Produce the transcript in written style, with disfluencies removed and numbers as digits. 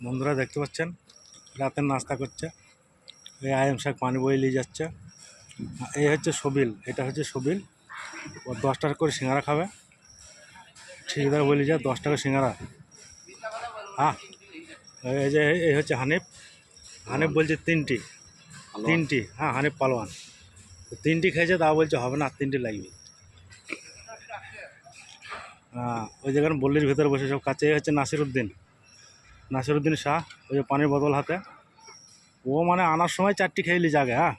বন্ধুরা দেখতে পাচ্ছেন রাতের নাস্তা করছে। এই আইএম শাক পানি বয়ে নিয়ে যাচ্ছে। এই হচ্ছে সবিল, এটা হচ্ছে সবিল। ও 10 টাকা করে সিঙ্গারা খাবে। ঠিকদার বলে যায় 10 টাকা সিঙ্গারা। হ্যাঁ, এই যে এই হচ্ছে হানিফ। হানিফ বলছে তিনটি। হ্যাঁ, হানিফ পালোয়ান 3টি খেয়েছে, তা বলছে হবে না, 3টি লাগবে। হ্যাঁ, ওই যেখানে বল্লির ভেতরে বসে সব কাছে হচ্ছে নাসিরুদ্দিন শাহ। ওই যে পানির বোতল হাতে, ও মানে আনার সময় 4টি খেয়ে নিয়ে যাবে। হ্যাঁ,